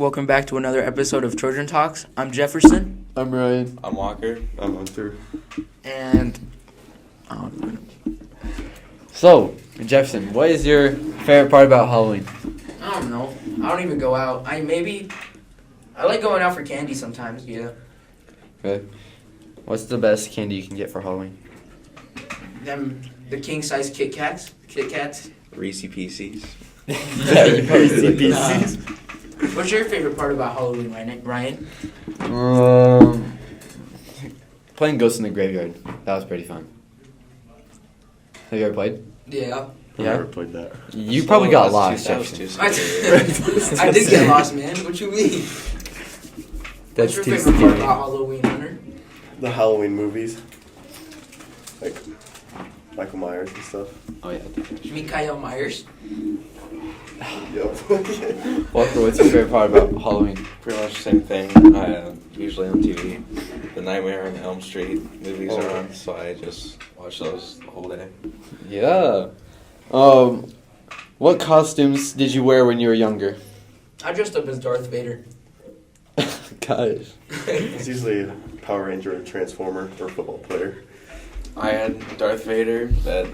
Welcome back to another episode of Trojan Talks. I'm Jefferson. I'm Ryan. I'm Walker. I'm Hunter. And So, Jefferson, what is your favorite part about Halloween? I don't know. I don't even go out. I like going out for candy sometimes, yeah. Okay. What's the best candy you can get for Halloween? The king size Kit Kats. Reese Pieces. Yeah, you probably see pieces. What's your favorite part about Halloween, Ryan? Playing Ghosts in the Graveyard. That was pretty fun. Have you ever played? Yeah. I've never played that. You probably got lost, That was too Jefferson. scary. I did get lost, man. What you mean? That's What's your too favorite part scary. about Halloween, Hunter? The Halloween movies. Like Michael Myers and stuff. Oh, yeah. You mean Kyle Myers? Yep. Walker, what's your favorite part about Halloween? Pretty much the same thing. Usually on TV. The Nightmare on Elm Street movies are on, so I just watch those the whole day. Yeah. What costumes did you wear when you were younger? I dressed up as Darth Vader. Gosh. It's usually a Power Ranger, a Transformer, or a football player. I had Darth Vader, but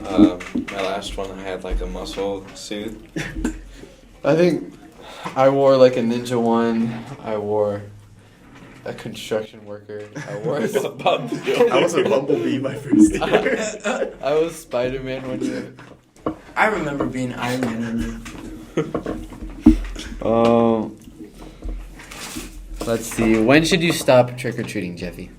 my last one I had like a muscle suit. I think I wore like a ninja one. I wore a construction worker. I wore I was a Bumblebee my first year. I was Spider-Man one year. I remember being Iron Man. Let's see. When should you stop trick-or-treating, Jeffy?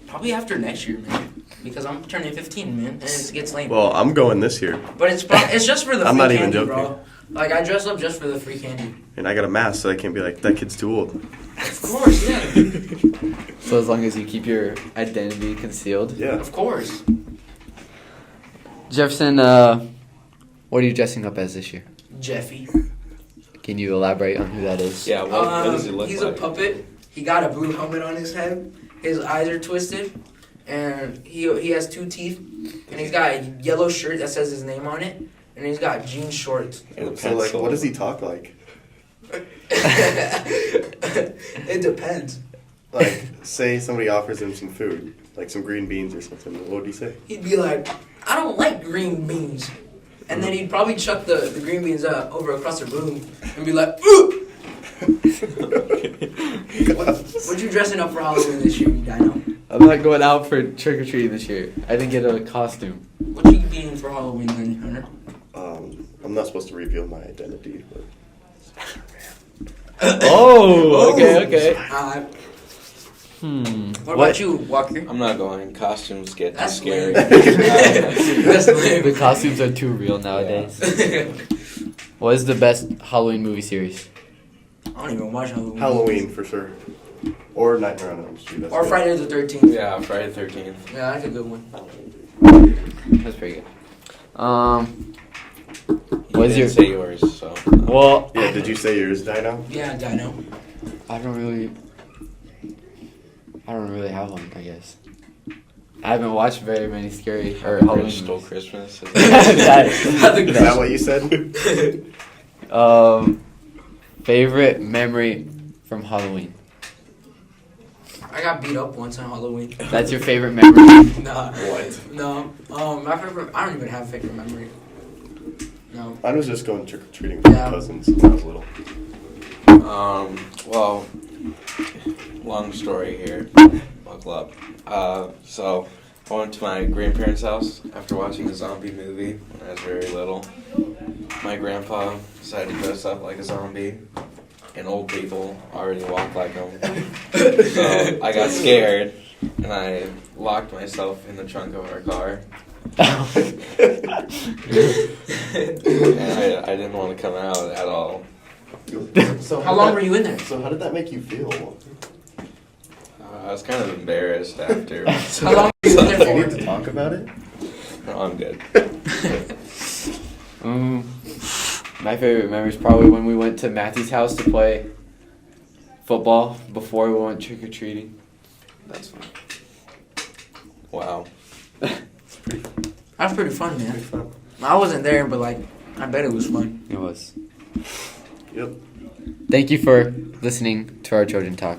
Probably after next year, man. Because I'm turning 15, man, and it gets lame. Well, I'm going this year, But it's just for the free I'm not candy, even joking. bro. Like, I dress up just for the free candy. and I got a mask, so I can't be like, that kid's too old. Of course, yeah. So as long as you keep your identity concealed. Yeah. Of course. Jefferson, what are you dressing up as this year? Jeffy. Can you elaborate on who that is? Yeah, what does he look He's like? a puppet. He got a blue helmet on his head. His eyes are twisted. And he has 2 teeth. And he's got a yellow shirt that says his name on it. And he's got jean shorts. And a So, like, pencil. what does he talk like? It depends. Like, say somebody offers him some food, like some green beans or something. What would he say? He'd be like, I don't like green beans. And then he'd probably chuck the green beans over across the room and be like, ooh! What you dressing up for Halloween this year, Dino? I'm not going out for trick-or-treating this year. I didn't get a costume. What you being for Halloween then, Hunter? I'm not supposed to reveal my identity, but Oh, okay. What about you, Walker? I'm not going. Costumes get too That's scary. lame. That's lame. The costumes are too real nowadays. What is the best Halloween movie series? I don't even watch Halloween. Halloween for sure. Or Nightmare on Elm Street. That's Or good. Friday the 13th. Yeah, Friday the 13th. Yeah, that's a good one. That's pretty good. You What is didn't your? say yours, so. Well, Yeah, did you say yours, Dino? Yeah, Dino. I don't really have one, I guess. I haven't watched very many scary or Halloween Grinch Stole movies. Christmas. Is that what you said? Favorite memory from Halloween? I got beat up once on Halloween. That's your favorite memory? Nah. What? No. My favorite. I don't even have a favorite memory. No. I was just going trick-or-treating with Yeah. my cousins when I was little. Well, long story here. Buckle up. So I went to my grandparents' house after watching a zombie movie when I was very little. My grandpa decided to dress up like a zombie, and old people already walk like him. So I got scared, and I locked myself in the trunk of our car. And I didn't want to come out at all. So How long were you in there? So how did that make you feel? I was kind of embarrassed after. How long were you in Do you there need for? to talk about it? No, I'm good. My favorite memory is probably when we went to Matthew's house to play football before we went trick-or-treating. That's fun. Wow. That's pretty fun, man. Pretty fun. I wasn't there, but like, I bet it was fun. It was. Yep. Thank you for listening to our Trojan Talk.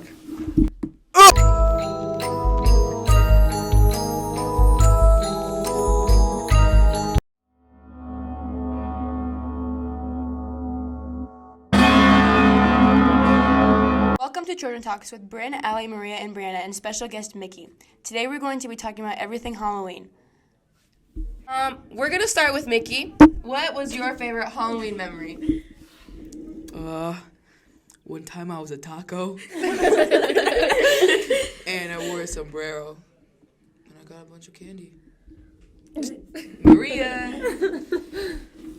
Welcome to Trojan Talks with Bryn, Allie, Maria, and Brianna, and special guest Mickey. Today we're going to be talking about everything Halloween. We're gonna start with Mickey. What was your favorite Halloween memory? One time I was a taco. And I wore a sombrero. And I got a bunch of candy. Maria.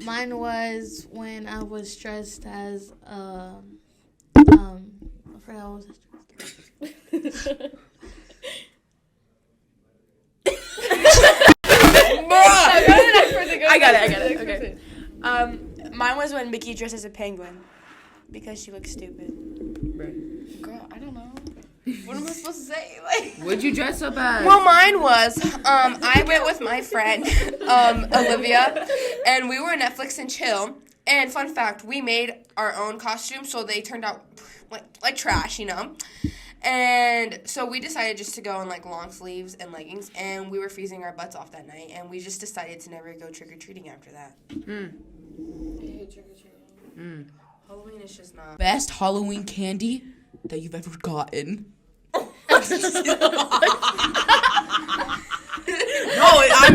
Mine was when I was dressed as I forgot what was I got it. Okay. Mine was when Mickey dressed as a penguin because she looks stupid. Girl, I don't know. What am I supposed to say? What'd you dress up as? Well, mine was, I went with my friend, Olivia, and we were Netflix and chill. And fun fact, we made our own costumes, so they turned out like trash, you know? And so we decided just to go in long sleeves and leggings, and we were freezing our butts off that night, and we just decided to never go trick-or-treating after that. Mm. I hate trick-or-treating. Halloween is just not... Best Halloween candy that you've ever gotten. I'm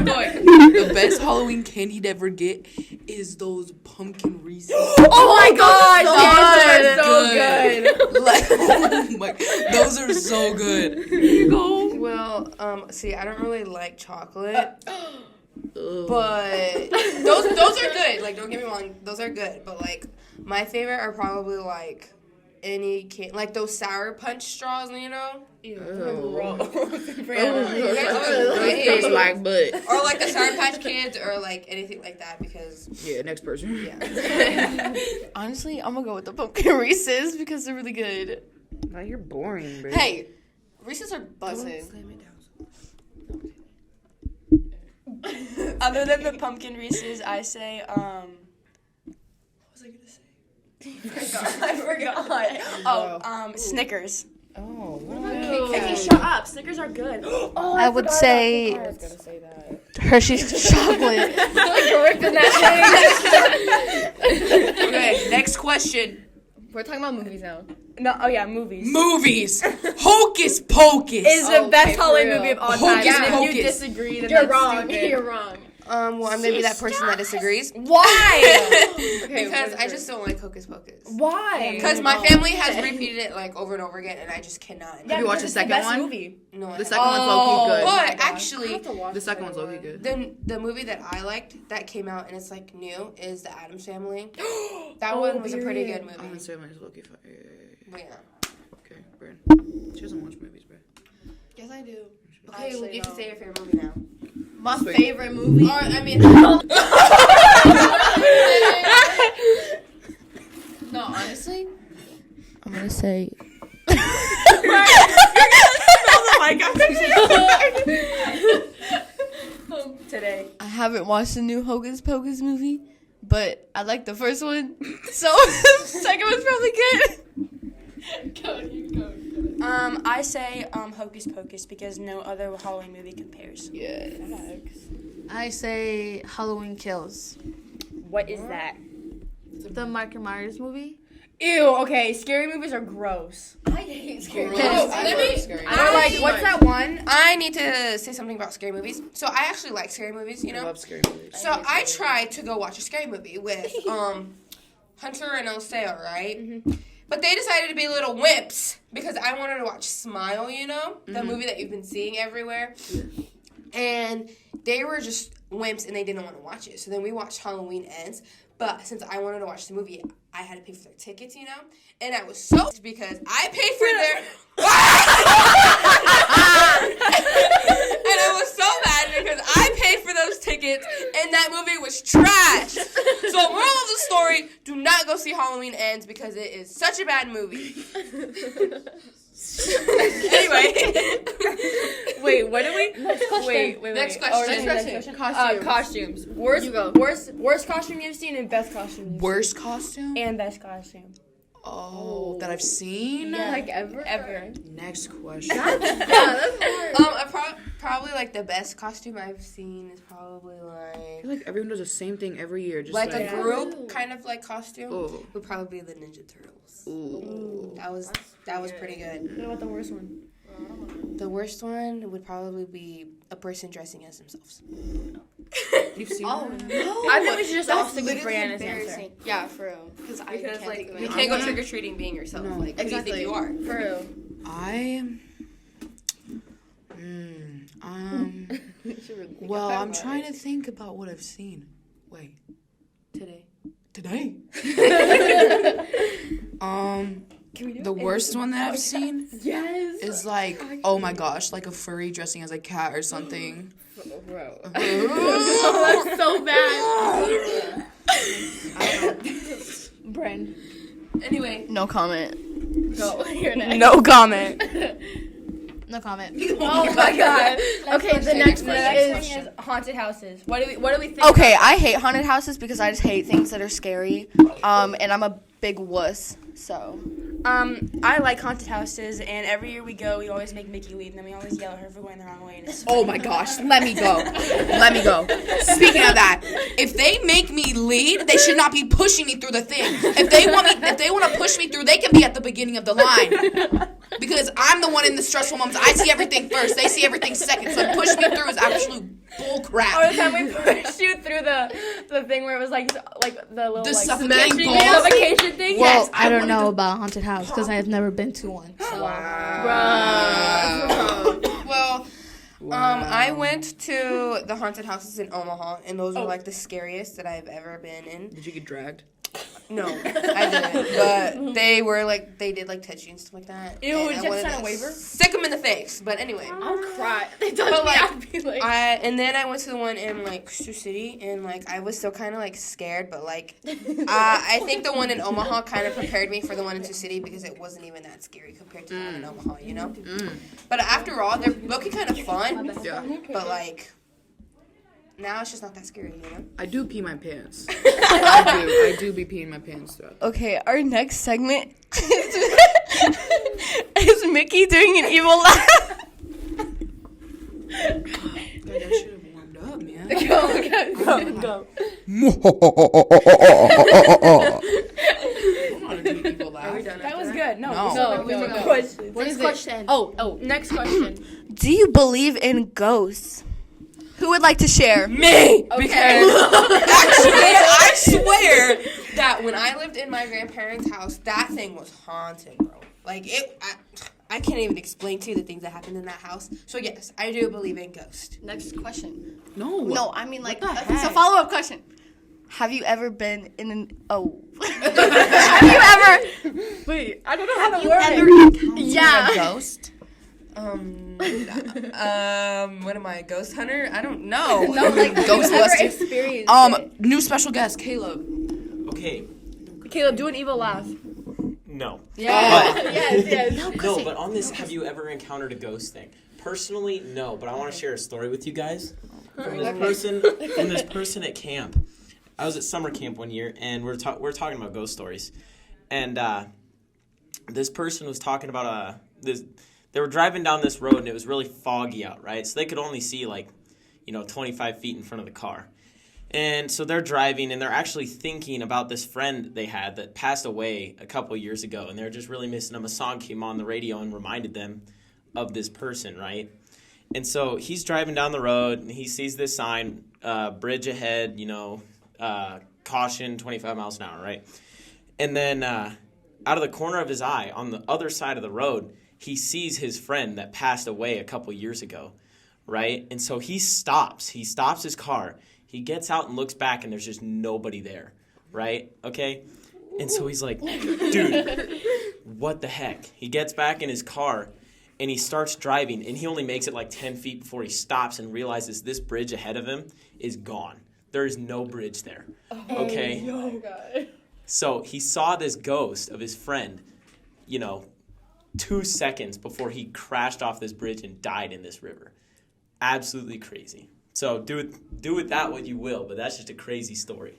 going. The best Halloween candy to ever get is those pumpkin Reese's. Oh my God! Those are so good. Here you go. Well, see, I don't really like chocolate. But those are good. Don't get me wrong, those are good. But my favorite are probably any candy, those Sour Punch straws, you know? Tastes like butt. Or a Sour Patch Kids, or anything like that, because Next person. yeah. Honestly, I'm gonna go with the pumpkin Reese's because they're really good. Now you're boring, bro. Hey, Reese's are buzzing. Other than the pumpkin Reese's, I say what was I gonna say? I forgot. Snickers. Oh, Mickey, shut up. Snickers are good. I would say I was gonna say that. Hershey's chocolate. Okay, next question. We're talking about movies now. No, movies. Movies. Hocus Pocus Is the best Halloween movie of all time. Hocus And if you Pocus. disagree, then You're that's wrong. stupid. You're wrong. Well, I'm gonna be that person that disagrees. Why? Because I just don't like Hocus Pocus. Why? Because my family has repeated it over and over again, and I just cannot. Have you watched the second one? Movie. No, I The haven't. second one's low-key good. But actually, The second one's low-key good. the movie that I liked that came out and it's new is The Addams Family. That one was a pretty good movie. Adam's Family is low-key fire. But yeah. Okay, Bryn. She doesn't watch movies, bro. Yes, I do. Okay, Actually, well, you can no. say your favorite movie now. My favorite movie. Or, I mean, No, honestly, I'm gonna say. Today. I haven't watched the new Hocus Pocus movie, but I like the first one, so the second one's probably good. I say Hocus Pocus because no other Halloween movie compares. I say Halloween Kills. What is that? The Michael Myers movie. Ew, okay, scary movies are gross. I hate scary movies. What's that one? I need to say something about scary movies. So I actually like scary movies, you I know? love scary movies. So I tried to go watch a scary movie with Hunter and Oseo, right? Mm-hmm. But they decided to be little wimps because I wanted to watch Smile, you know? The movie that you've been seeing everywhere. And they were just wimps and they didn't want to watch it. So then we watched Halloween Ends. But since I wanted to watch the movie, I had to pay for their tickets, you know? And I was so because I paid for their... And I was so mad because I paid for those tickets and that movie was trash. So moral of the story, do not go see Halloween Ends because it is such a bad movie. Anyway. Wait, what did we? Next question. Wait. Next Oh, question. next question. Costumes. Worst costume you've seen and best costume. Worst costume? And best costume. Oh, that I've seen? Yeah. Like ever? Ever. Next question. Probably like the best costume I've seen is probably I like feel like everyone does the same thing every year. Just like like, a group kind of like costume Ooh. would probably be the Ninja Turtles. Ooh. That was pretty good. What about the worst one? The worst one would probably be a person dressing as themselves. You've seen Oh that? no. I think we should just all That's stick with literally Brianna's answer. embarrassing. Yeah, for real. Because I Because can't like think of you it. can't go trick or treating being yourself. No. Like who do you think you are? For real. Well, I'm trying to think about what I've seen. Wait. Today. Today? The worst one that I've seen is like, oh my gosh, like a furry dressing as a cat or something. Bro. That's so bad. Bren. Anyway, No comment. Go. You're next. no comment. No comment. Oh my god. Okay, the next one question. is haunted houses. What do we think? Okay, I hate haunted houses because I just hate things that are scary. And I'm a big wuss. So. I like haunted houses, and every year we go, we always make Mickey lead, and then we always yell at her for going the wrong way. And it's Oh my gosh, let me go. Let me go. Speaking of that, if they make me lead, they should not be pushing me through the thing. If they want to push me through, they can be at the beginning of the line. Because I'm the one in the stressful moments. I see everything first. They see everything second. So push me through is absolute bull Or crap. the time we pushed you through the thing where it was like the little The like suffocating smashing balls? suffocation thing. Well, Yes, I don't wanted know to- about haunted house because I have never been to one. So. Well, I went to the haunted houses in Omaha, and those were like the scariest that I've ever been in. Did you get dragged? No, I didn't. But they did like touch you and stuff like that. Ew, and did I you have to wanted sign a waiver? Stick them in the face. But anyway. I'll cry. They touched But, me. like, I'd be like, And then I went to the one in like Sioux City, and like I was still kind of like scared, but like I think the one in Omaha kind of prepared me for the one in Sioux City because it wasn't even that scary compared to the one in Omaha, you know. But after all, they're looking kind of fun, Yeah. but like now it's just not that scary, you know. I do pee my pants. I do be peeing my pants throughout. Okay, our next segment is Mickey doing an evil laugh. That should have warmed up, man. go. I want to do evil laugh. That was good. No. No. Next question. What is it? Question. Oh, next question. Do you believe in ghosts? Who would like to share? Me! Okay. Actually, I swear that when I lived in my grandparents' house, that thing was haunted, bro. Like, I can't even explain to you the things that happened in that house. So, yes, I do believe in ghosts. Next question. No. I mean like the it's a heck? follow-up question. Have you ever been in an Have you ever Wait, I don't know how to ever word it. encountered Yeah. a ghost? What am I, a ghost hunter? I don't know. No, like Ghost never busting. experienced New special guest, Caleb. Okay, it. Caleb, do an evil laugh. no. Yes. No, but on this, have you ever encountered a ghost thing? Personally, no, but I want to share a story with you guys. From this person at camp. I was at summer camp one year, and we're talking about ghost stories. And this person was talking about they were driving down this road, and it was really foggy out, right? So they could only see, 25 feet in front of the car. And so they're driving, and they're actually thinking about this friend they had that passed away a couple of years ago, and they're just really missing him. A song came on the radio and reminded them of this person, right? And so he's driving down the road, and he sees this sign, bridge ahead, caution, 25 miles an hour, right? And then out of the corner of his eye, on the other side of the road, he sees his friend that passed away a couple years ago, right? And so he stops his car. He gets out and looks back, and there's just nobody there, right? Okay? And so he's like, dude, what the heck? He gets back in his car, and he starts driving, and he only makes it 10 feet before he stops and realizes this bridge ahead of him is gone. There is no bridge there, okay? Oh my god. So he saw this ghost of his friend, 2 seconds before he crashed off this bridge and died in this river. Absolutely crazy. So do with that what you will, but that's just a crazy story.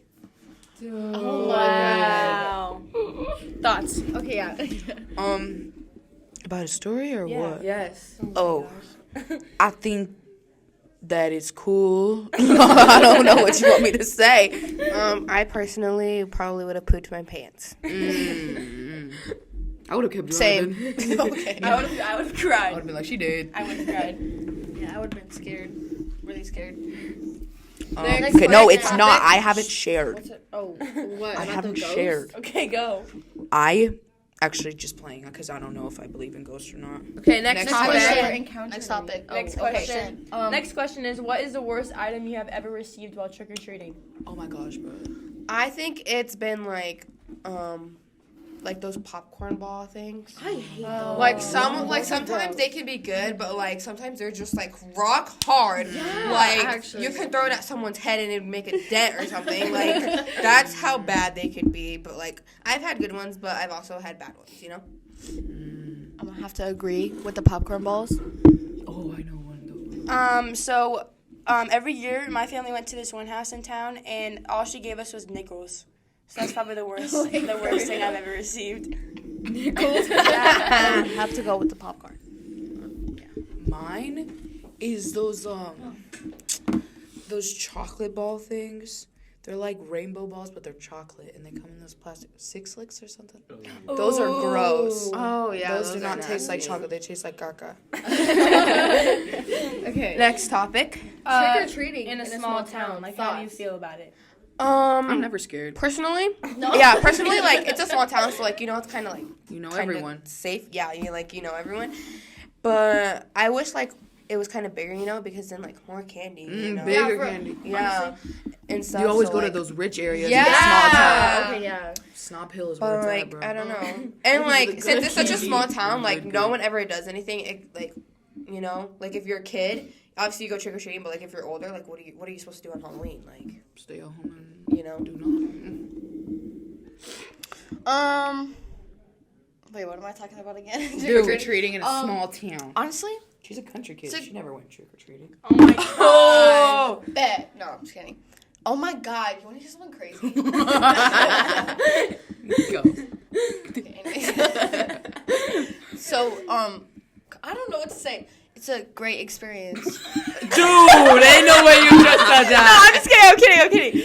Oh, wow. Thoughts? Okay, yeah. About a story or what? Yes. Oh, I think that it's cool. I don't know what you want me to say. I personally probably would have pooped my pants. I would have kept Same. driving. Okay. I would have cried. I would have been like, she did. I would have cried. Yeah, I would have been scared. Really scared. Next Okay, no, question. it's not. I haven't shared. What's it? Oh, what? I About haven't the ghost? shared. Okay, go. I actually just playing because I don't know if I believe in ghosts or not. Okay, next topic. question. Next topic. Next question. Next question is, what is the worst item you have ever received while trick or treating? Oh my gosh, bro. I think it's been like those popcorn ball things. I hate those. Like sometimes they can be good, but like sometimes they're just like rock hard. Like actually. you can throw it at someone's head and it'd make a dent or something. Like that's how bad they could be. But like I've had good ones, but I've also had bad ones. You know. I'm gonna have to agree with the popcorn balls. Oh, I know one though. So every year my family went to this one house in town, and all she gave us was nickels. So that's probably the worst thing I've ever received. I have to go with the popcorn. Mine is those chocolate ball things. They're like rainbow balls, but they're chocolate, and they come in those plastic 6 licks or something. Those are gross. Oh yeah, Those do not taste like chocolate. They taste like caca. Okay. Next topic. Trick or treating in a small town. Like, how do you feel about it? I'm never scared. Personally, personally, like it's a small town, so like it's kind of like You know kinda everyone. safe. Yeah, you know everyone. But I wish like it was kind of bigger, because then like more candy. Bigger candy. Yeah, and stuff. You always so, go to like, those rich areas. Yeah. In a small town. Okay, yeah. Snob Hill is But where it's like at, bro. I don't know, and like since it's such a small candy. town, like Good, no good. one ever does anything. Like like if you're a kid, obviously you go trick or treating, but like if you're older, like what are you supposed to do on Halloween? Like Stay at home and do Wait, what am I talking about again? trick or treating in a small town. Honestly, She's a country kid. She never went trick or treating. oh my god. Bet. No, I'm just kidding. Oh my god, you want to hear something crazy? Go. Okay, anyways. So, I don't know what to say. It's a great experience. Dude, ain't no way you just said No, that. I'm just kidding.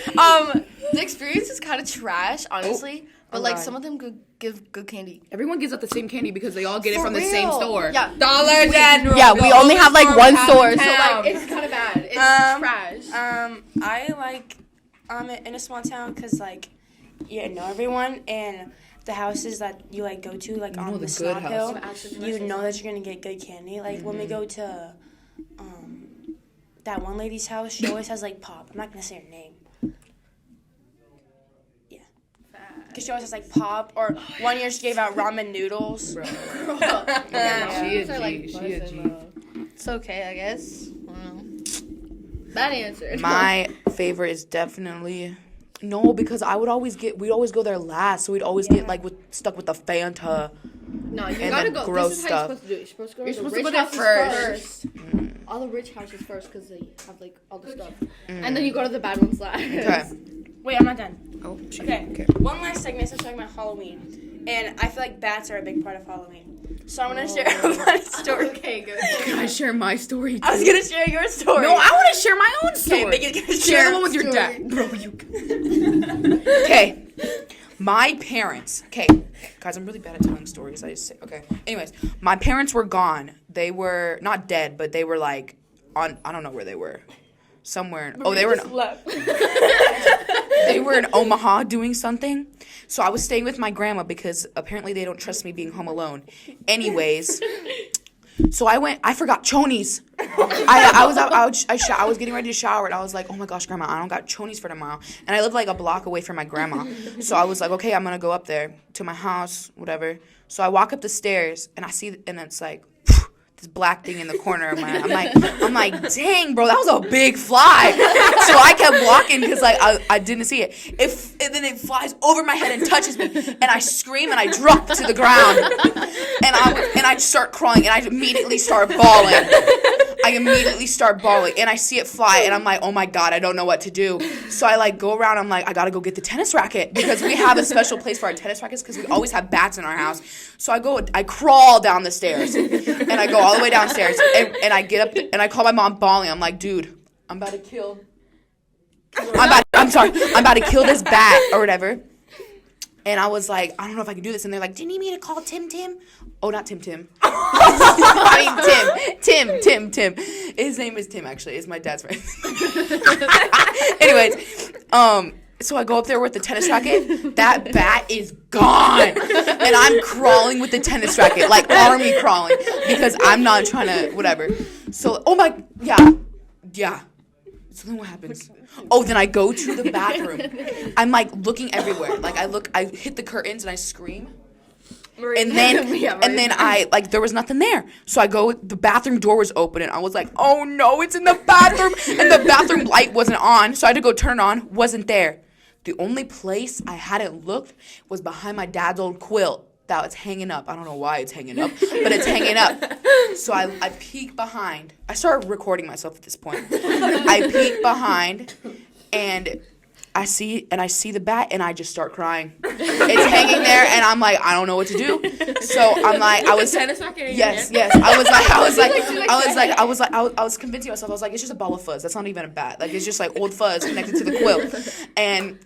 The experience is kind of trash, honestly. But like some of them give good candy. Everyone gives out the same candy because they all get it For from the same real. store. Yeah. Dollar General. Yeah, we only have like one store, so Town. like it's kind of bad. It's trash. I like in a small town because like you know everyone, and the houses that you like go to like on the the good Snob Hill, house. you know that you're gonna get good candy. Like when we go to that one lady's house, she always has like pop. I'm not gonna say her name. Yeah, because she always has like pop. Or one year she gave out ramen noodles. Bro. Yeah. She a G. She a G. It's okay, I guess. Bad answer. My favorite is definitely no, because we'd always go there last, so we'd always get like stuck with the Fanta. No, you and gotta then go. gross This is stuff. how you're supposed to do it. You're supposed to go You're to the supposed to rich go there houses first. first. All the rich houses first because they have like all the stuff, and then you go to the bad ones last. Okay. Wait, I'm not done. Oh, shit. Okay. One last segment is talking about Halloween, and I feel like bats are a big part of Halloween. So I'm gonna share a funny story. Okay, good. Can I share my story? I was gonna share your story. No, I want to share my own story. Okay, make it good. Share the one with your dad, bro. Okay. My parents. Okay, guys, I'm really bad at telling stories. I just say okay. Anyways, my parents were gone. They were not dead, but they were like on. I don't know where they were. Somewhere. They were. They were in Omaha doing something. So I was staying with my grandma because apparently they don't trust me being home alone. Anyways, so I forgot chonies. I was getting ready to shower and I was like, oh my gosh, grandma, I don't got chonies for tomorrow. And I live like a block away from my grandma. So I was like, okay, I'm gonna go up there to my house, whatever. So I walk up the stairs and I see, and it's like, this black thing in the corner of my I'm like, dang, bro, that was a big fly. So I kept walking because like I didn't see it. And then it flies over my head and touches me, and I scream and I drop to the ground, and I start crying and I immediately start bawling. I immediately start bawling, and I see it fly, and I'm like, oh my God, I don't know what to do. So I like go around, I'm like, I gotta go get the tennis racket, because we have a special place for our tennis rackets, because we always have bats in our house. So I crawl down the stairs, and I go all the way downstairs, and I get up, and I call my mom bawling. I'm like, dude, I'm about to kill this bat or whatever. And I was like, I don't know if I can do this. And they're like, do you need me to call Tim? Oh, not Tim. I mean, Tim. His name is Tim, actually. It's my dad's friend. Anyways, so I go up there with the tennis racket. That bat is gone. And I'm crawling with the tennis racket, like army crawling, because I'm not trying to, whatever. So, yeah. So then what happens? Oh, then I go to the bathroom. I'm like looking everywhere. Like I hit the curtains and I scream. And then I like there was nothing there. So I go, the bathroom door was open and I was like, oh no, it's in the bathroom. And the bathroom light wasn't on. So I had to go turn it on. Wasn't there. The only place I hadn't looked was behind my dad's old quilt that was hanging up. I don't know why it's hanging up, but it's hanging up. So I peek behind. I started recording myself at this point. I peek behind, and I see the bat, and I just start crying. It's hanging there, and I'm like, I don't know what to do. So I'm like, I was convincing myself. I was like, it's just a ball of fuzz. That's not even a bat. Like, it's just like old fuzz connected to the quilt. And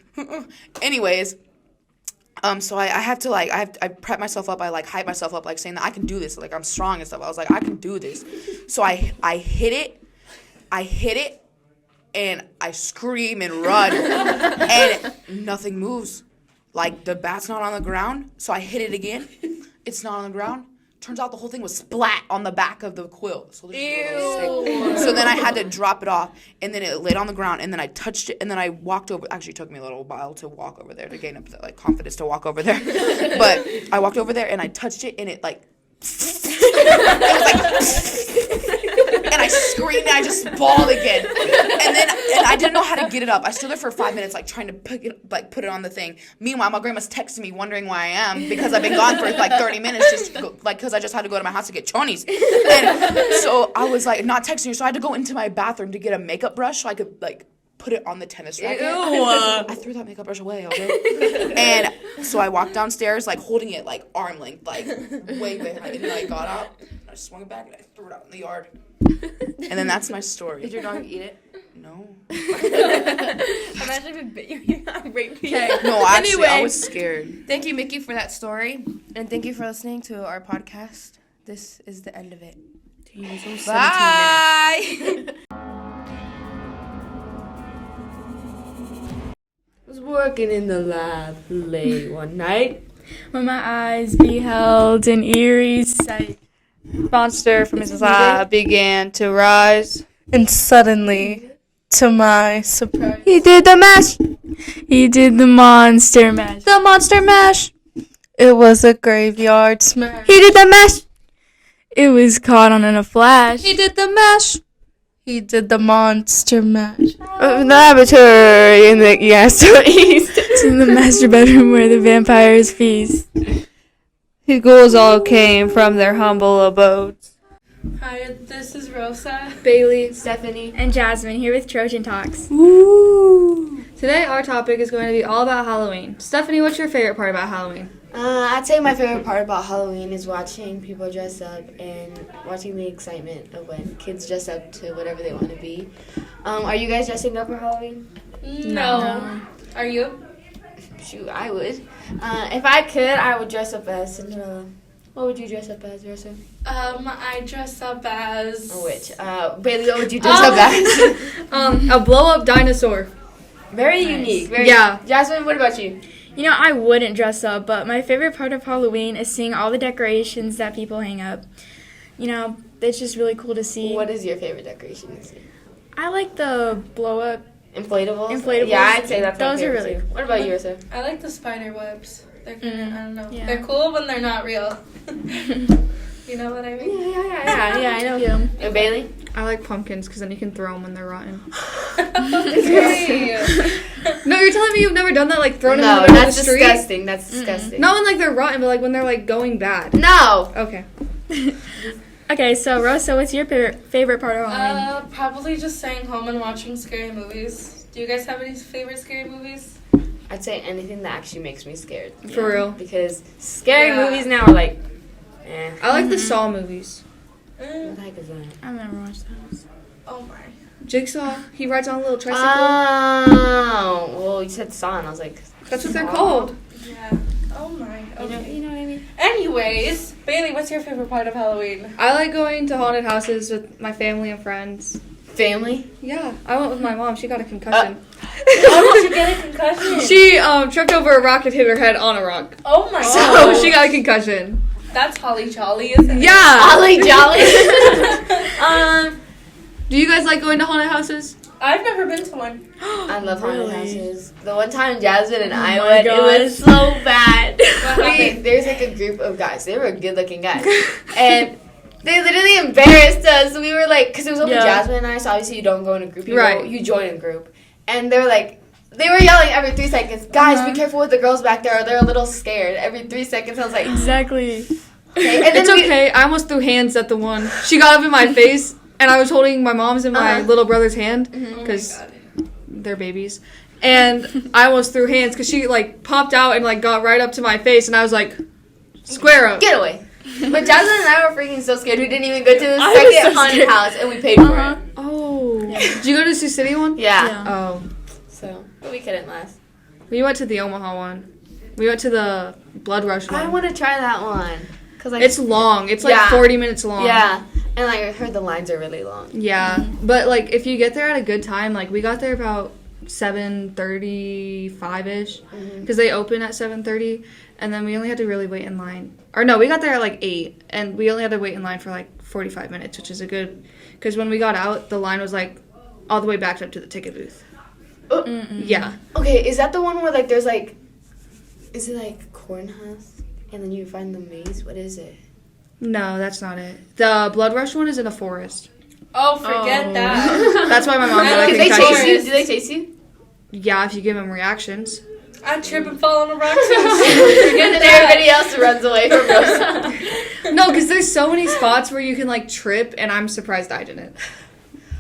anyways. So I prep myself up. I like hype myself up, like saying that I can do this. Like I'm strong and stuff. I was like, I can do this. So I hit it, and I scream and run, and nothing moves. Like the bat's not on the ground. So I hit it again. It's not on the ground. Turns out the whole thing was splat on the back of the quilt. So then I had to drop it off, and then it laid on the ground, and then I touched it, and then I walked over. Actually, it took me a little while to walk over there to gain up the confidence to walk over there. But I walked over there, and I touched it, and it like, it was like, and I screamed, and I just bawled again. And I didn't know how to get it up. I stood there for 5 minutes, like trying to put it on the thing. Meanwhile, my grandma's texting me, wondering where I am because I've been gone for like 30 minutes, just because I just had to go to my house to get chonies. And so I was like not texting her, so I had to go into my bathroom to get a makeup brush so I could like put it on the tennis racket. I threw that makeup brush away, okay? And so I walked downstairs, like holding it like arm length, like way behind. And then I got out, I swung it back, and I threw it out in the yard. And then that's my story. Did your dog eat it? No. Imagine if it bit you. Okay. No, actually, I was scared. Thank you, Mickey, for that story. And thank you for listening to our podcast. This is the end of it. Bye. I was working in the lab late one night when my eyes beheld an eerie sight. Monster from his lab began to rise, and suddenly, to my surprise, he did the mash. He did the monster mash. The monster mash. It was a graveyard smash. He did the mash. It was caught on in a flash. He did the mash. He did the monster mash. The laboratory in the east. It's in the master bedroom where the vampires feast. His ghouls all came from their humble abodes. Hi, this is Rosa, Bailey, Stephanie, and Jasmine here with Trojan Talks. Woo! Today our topic is going to be all about Halloween. Stephanie, what's your favorite part about Halloween? I'd say my favorite part about Halloween is watching people dress up and watching the excitement of when kids dress up to whatever they want to be. Are you guys dressing up for Halloween? No. Are you? Shoot, I would. If I could, I would dress up as Cinderella. What would you dress up as, Rosa? I dress up as... Which? Bailey, what would you dress up as? A blow-up dinosaur. Very unique. Yeah. Jasmine, what about you? You know, I wouldn't dress up, but my favorite part of Halloween is seeing all the decorations that people hang up. You know, it's just really cool to see. What is your favorite decoration this year? I like the blow-up. Inflatables? Yeah, I'd say that's my favorite Those are really too. What about you, Rosa? I like the spider webs. They're kind of, I don't know. Yeah. They're cool when they're not real. You know what I mean? Yeah, I know. Yeah. And Bailey? I like pumpkins because then you can throw them when they're rotten. Okay. No, you're telling me you've never done that, like thrown them in the middle of the street? Disgusting. That's disgusting. Not when like they're rotten, but like when they're like going bad. No. Okay. Okay, so Rosa, what's your favorite part of Halloween? Probably just staying home and watching scary movies. Do you guys have any favorite scary movies? I'd say anything that actually makes me scared. For real? Because scary movies now are like, I like the Saw movies. What the heck is that? I've never watched those. Oh my. Jigsaw, he rides on a little tricycle. Oh, well, you said Saw, and I was like, That's what they're called. Yeah. Oh my. Okay. you know what I mean? Anyways, Bailey, what's your favorite part of Halloween? I like going to haunted houses with my family and friends. Family? Yeah, I went with my mom. She got a concussion. How did you get a concussion? She tripped over a rock and hit her head on a rock. Oh my So god. she got a concussion. That's Holly Jolly, isn't it? Yeah. Holly Jolly. Do you guys like going to haunted houses? I've never been to one. I love haunted houses. The one time Jasmine and I my went, it was gosh. so bad. What happened? There's like a group of guys. They were good-looking guys, and they literally embarrassed us. We were like, because it was only Jasmine and I, so obviously you don't go in a group. You join a group, and they're like, they were yelling every 3 seconds. Guys, be careful with the girls back there. They're a little scared. Every 3 seconds, I was like, Exactly. okay. And then It's okay. I almost threw hands at the one. She got up in my face, and I was holding my mom's and my little brother's hand because they're babies. And I almost threw hands because she like popped out and like got right up to my face, and I was like, square up. Get away. But Jasmine and I were freaking so scared. We didn't even go to the I was second so haunted scared. house, and we paid for it. Oh. Did you go to the Sioux City one? Yeah. Oh. So, but we couldn't last. We went to the Omaha one. We went to the Blood Rush one. I want to try that one. Cause like, It's long. It's like 40 minutes long. Yeah. And like I heard the lines are really long. Yeah. But like if you get there at a good time, like we got there about 7:35ish because they open at 7:30, and then we only had to really wait in line. Or no, we got there at like 8, and we only had to wait in line for like 45 minutes, which is a good. Because when we got out, the line was like all the way back up to the ticket booth. Yeah. Okay, is that the one where like there's like, is it like cornhouse, and then you find the maze? What is it? No, that's not it. The Blood Rush one is in a forest. Oh, forget that. That's why my mom got a Do they concussion. chase you? Do they chase you? Yeah, if you give them reactions. I trip and fall on a rock. And then everybody else runs away from us. No, because there's so many spots where you can like trip, and I'm surprised I didn't.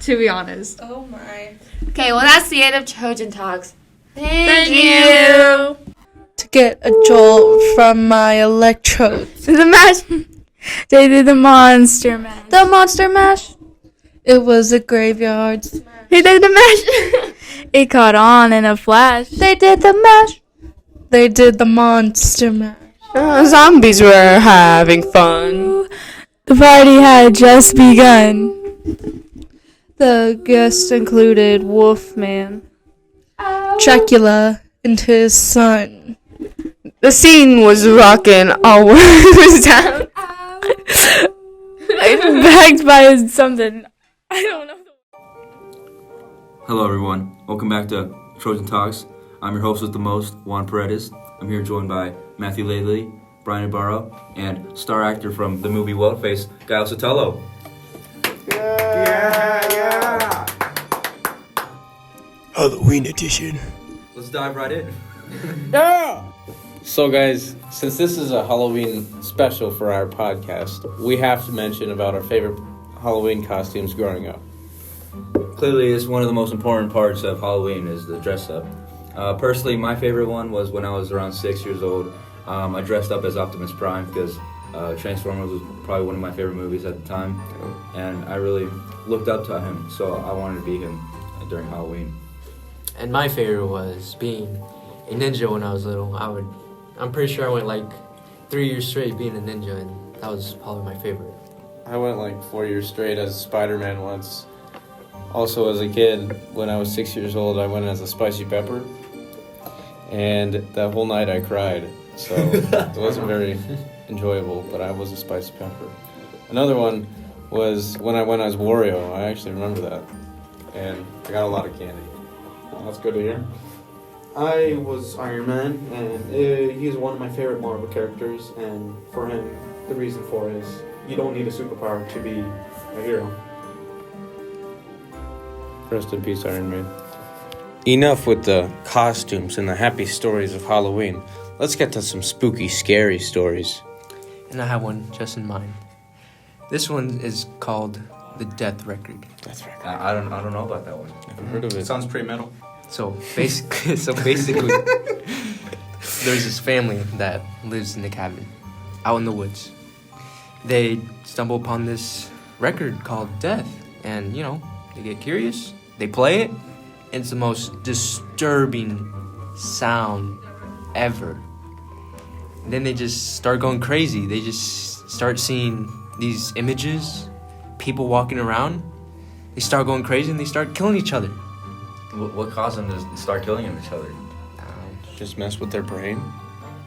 To be honest. Oh my. Okay, well that's the end of Trojan Talks. Thank you. To get a jolt from my electrodes. The mash. They did the monster mash. The monster mash. It was a graveyard. They did the mash. It caught on in a flash. They did the mash. They did the monster mash. Zombies were having fun. The party had just begun. The guests included Wolfman, Dracula, and his son. The scene was rocking, all was down. I'm bagged by something. I don't know. Hello everyone, welcome back to Trojan Talks. I'm your host with the most, Juan Paredes. I'm here joined by Matthew Laley, Brian Ibarra, and star actor from the movie Wellface, Gail Sotelo. Yeah. Halloween edition. Let's dive right in. So guys, since this is a Halloween special for our podcast, we have to mention about our favorite Halloween costumes growing up. Clearly, it's one of the most important parts of Halloween is the dress up. Personally, my favorite one was when I was around 6 years old. I dressed up as Optimus Prime because Transformers was probably one of my favorite movies at the time, and I really looked up to him, so I wanted to be him during Halloween. And my favorite was being a ninja when I was little. I'm pretty sure I went like 3 years straight being a ninja, and that was probably my favorite. I went like 4 years straight as Spider-Man once. Also, as a kid, when I was 6 years old, I went as a spicy pepper, and that whole night I cried, so it wasn't very enjoyable, but I was a spicy pepper. Another one was when I went as Wario. I actually remember that, and I got a lot of candy. That's good to hear. I was Iron Man, and he's one of my favorite Marvel characters, and for him, the reason for it is you don't need a superpower to be a hero. Rest in peace, Iron Man. Enough with the costumes and the happy stories of Halloween. Let's get to some spooky, scary stories. And I have one just in mind. This one is called the Death Record. Death Record. I don't know about that one. Never heard of it. Sounds pretty metal. So basically, there's this family that lives in the cabin, out in the woods. They stumble upon this record called Death, and they get curious. They play it, and it's the most disturbing sound ever. And then they just start going crazy. They just start seeing these images, people walking around. They start going crazy and they start killing each other. What caused them to start killing each other? Just mess with their brain?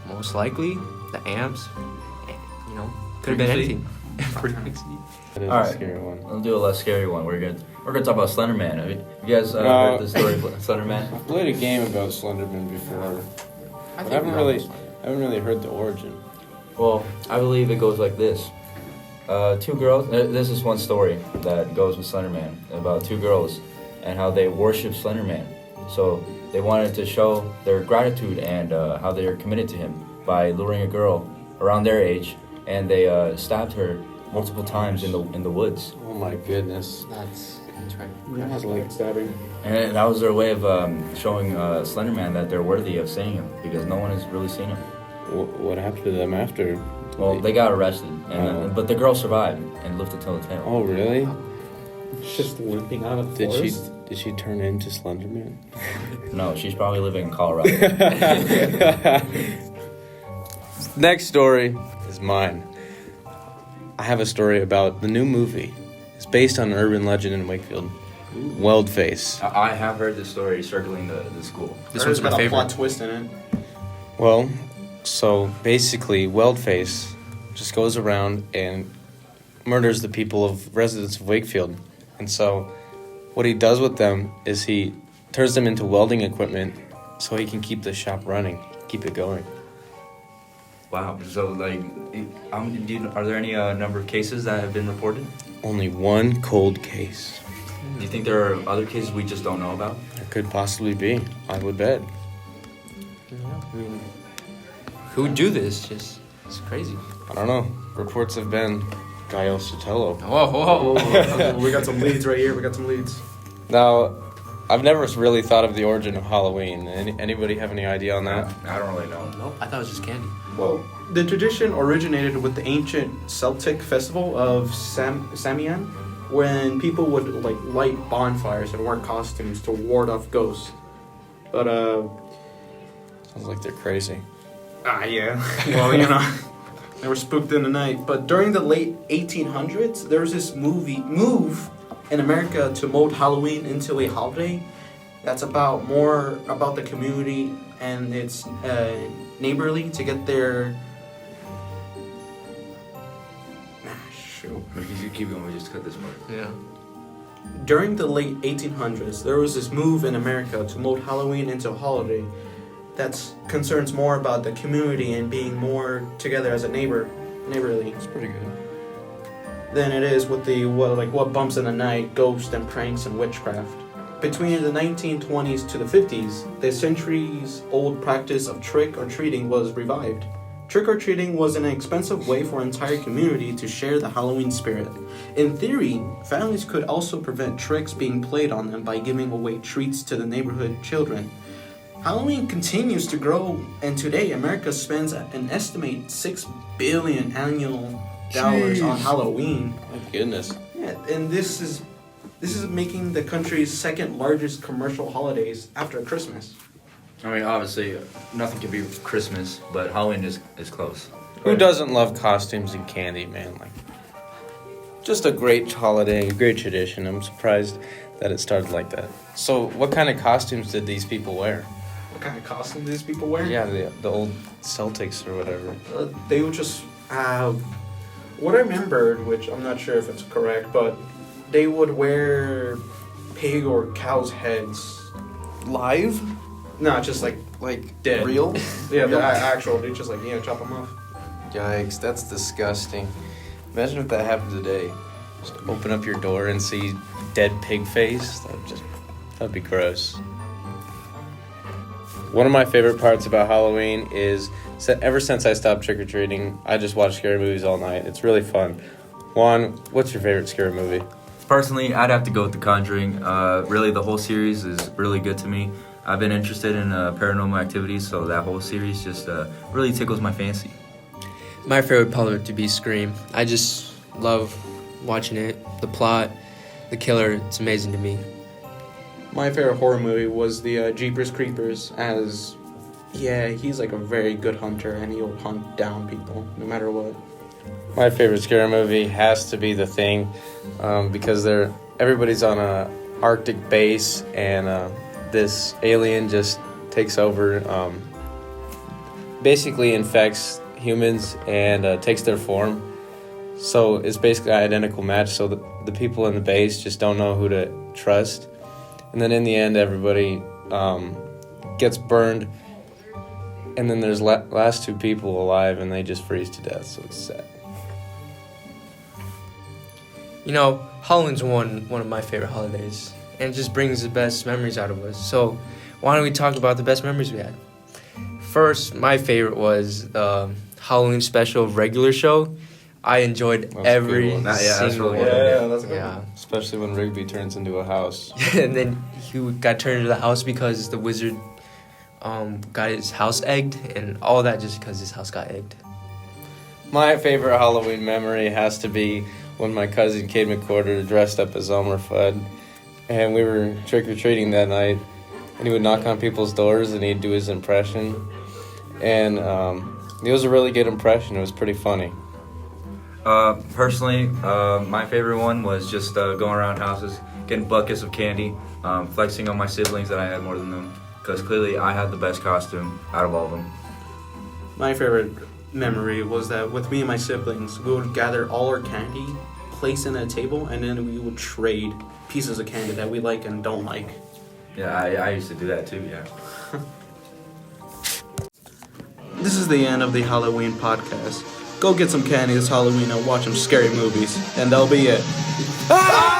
Most likely, the amps. Could have been anything. Frequency. That is All a right, scary one. We'll do a less scary one. We're gonna talk about Slender Man. Have you guys heard the story of Slender Man? I've played a game about Slenderman before. But I haven't really heard the origin. Well, I believe it goes like this. Two girls. This is one story that goes with Slender Man about two girls and how they worship Slender Man. So they wanted to show their gratitude and how they are committed to him by luring a girl around their age, and they stabbed her multiple times in the woods. Oh my goodness. That's right. That's like stabbing. And that was their way of showing Slender Man that they're worthy of seeing him, because no one has really seen him. What happened to them after? Well, they got arrested, but the girl survived and lived to tell the tale. Oh, really? Just limping out of the forest? Did she turn into Slenderman? No, she's probably living in Colorado. Next story is mine. I have a story about the new movie. It's based on an urban legend in Wakefield. Weldface. I have heard this story circling the school. This one's got a plot twist in it. Well, so basically, Weldface just goes around and murders the people of residents of Wakefield. And so what he does with them is he turns them into welding equipment so he can keep the shop running, keep it going. Wow. So, are there any number of cases that have been reported? Only one cold case. Do you think there are other cases we just don't know about? There could possibly be. I would bet. Who would do this? It's crazy. I don't know. Reports have been Gael Sotelo. Whoa. We got some leads right here. We got some leads. Now, I've never really thought of the origin of Halloween. Anybody have any idea on that? I don't really know. Nope, I thought it was just candy. Well, the tradition originated with the ancient Celtic festival of Samian, when people would light bonfires and wear costumes to ward off ghosts. But Sounds like they're crazy. Yeah. Well, they were spooked in the night. But during the late 1800s, there was this move in America to mold Halloween into a holiday that's more about the community and it's neighborly to get their. Shoot. You keep going. We just cut this part. Yeah. During the late 1800s, there was this move in America to mold Halloween into a holiday that concerns more about the community and being more together as a neighborly. It's pretty good. Than it is with the what bumps in the night, ghosts and pranks and witchcraft. Between the 1920s to the 50s, the centuries-old practice of trick-or-treating was revived. Trick-or-treating was an expensive way for an entire community to share the Halloween spirit. In theory, families could also prevent tricks being played on them by giving away treats to the neighborhood children. Halloween continues to grow, and today America spends an estimated $6 billion annual dollars on Halloween. My goodness. Yeah, and this is making the country's second largest commercial holidays after Christmas. I mean, obviously, nothing can be Christmas, but Halloween is close. Who doesn't love costumes and candy, man? Just a great holiday, a great tradition. I'm surprised that it started like that. So, what kind of costumes did these people wear? What kind of costume do these people wear? Yeah, the old Celtics or whatever. They would just what I remembered, which I'm not sure if it's correct, but they would wear pig or cow's heads. Live? No, just like dead. Real? Yeah, the actual. They just chop them off. Yikes, that's disgusting. Imagine if that happened today. Just open up your door and see dead pig face. That'd be gross. One of my favorite parts about Halloween is ever since I stopped trick-or-treating, I just watch scary movies all night. It's really fun. Juan, what's your favorite scary movie? Personally, I'd have to go with The Conjuring. Really, the whole series is really good to me. I've been interested in paranormal activities, so that whole series just really tickles my fancy. My favorite probably to be Scream. I just love watching it. The plot, the killer, it's amazing to me. My favorite horror movie was the Jeepers Creepers, as he's like a very good hunter and he'll hunt down people no matter what. My favorite scary movie has to be The Thing, because everybody's on a Arctic base and this alien just takes over, basically infects humans and takes their form. So it's basically an identical match. So the people in the base just don't know who to trust, and then in the end, everybody gets burned. And then there's last two people alive, and they just freeze to death. So it's sad. You know, Halloween's one of my favorite holidays, and it just brings the best memories out of us. So why don't we talk about the best memories we had? First, my favorite was the Halloween special regular show. I enjoyed every single one. Yeah, that's a good one. Especially when Rigby turns into a house. And then he got turned into the house because the wizard got his house egged, and all that just because his house got egged. My favorite Halloween memory has to be when my cousin Kate McCorder dressed up as Elmer Fudd, and we were trick-or-treating that night, and he would knock on people's doors and he'd do his impression, and it was a really good impression. It was pretty funny. Personally, my favorite one was just going around houses, getting buckets of candy, flexing on my siblings that I had more than them, because clearly I had the best costume out of all of them. My favorite memory was that with me and my siblings, we would gather all our candy, place it at a table, and then we would trade pieces of candy that we like and don't like. Yeah, I used to do that too, yeah. This is the end of the Halloween podcast. Go get some candy this Halloween and watch some scary movies, and that'll be it. Ah!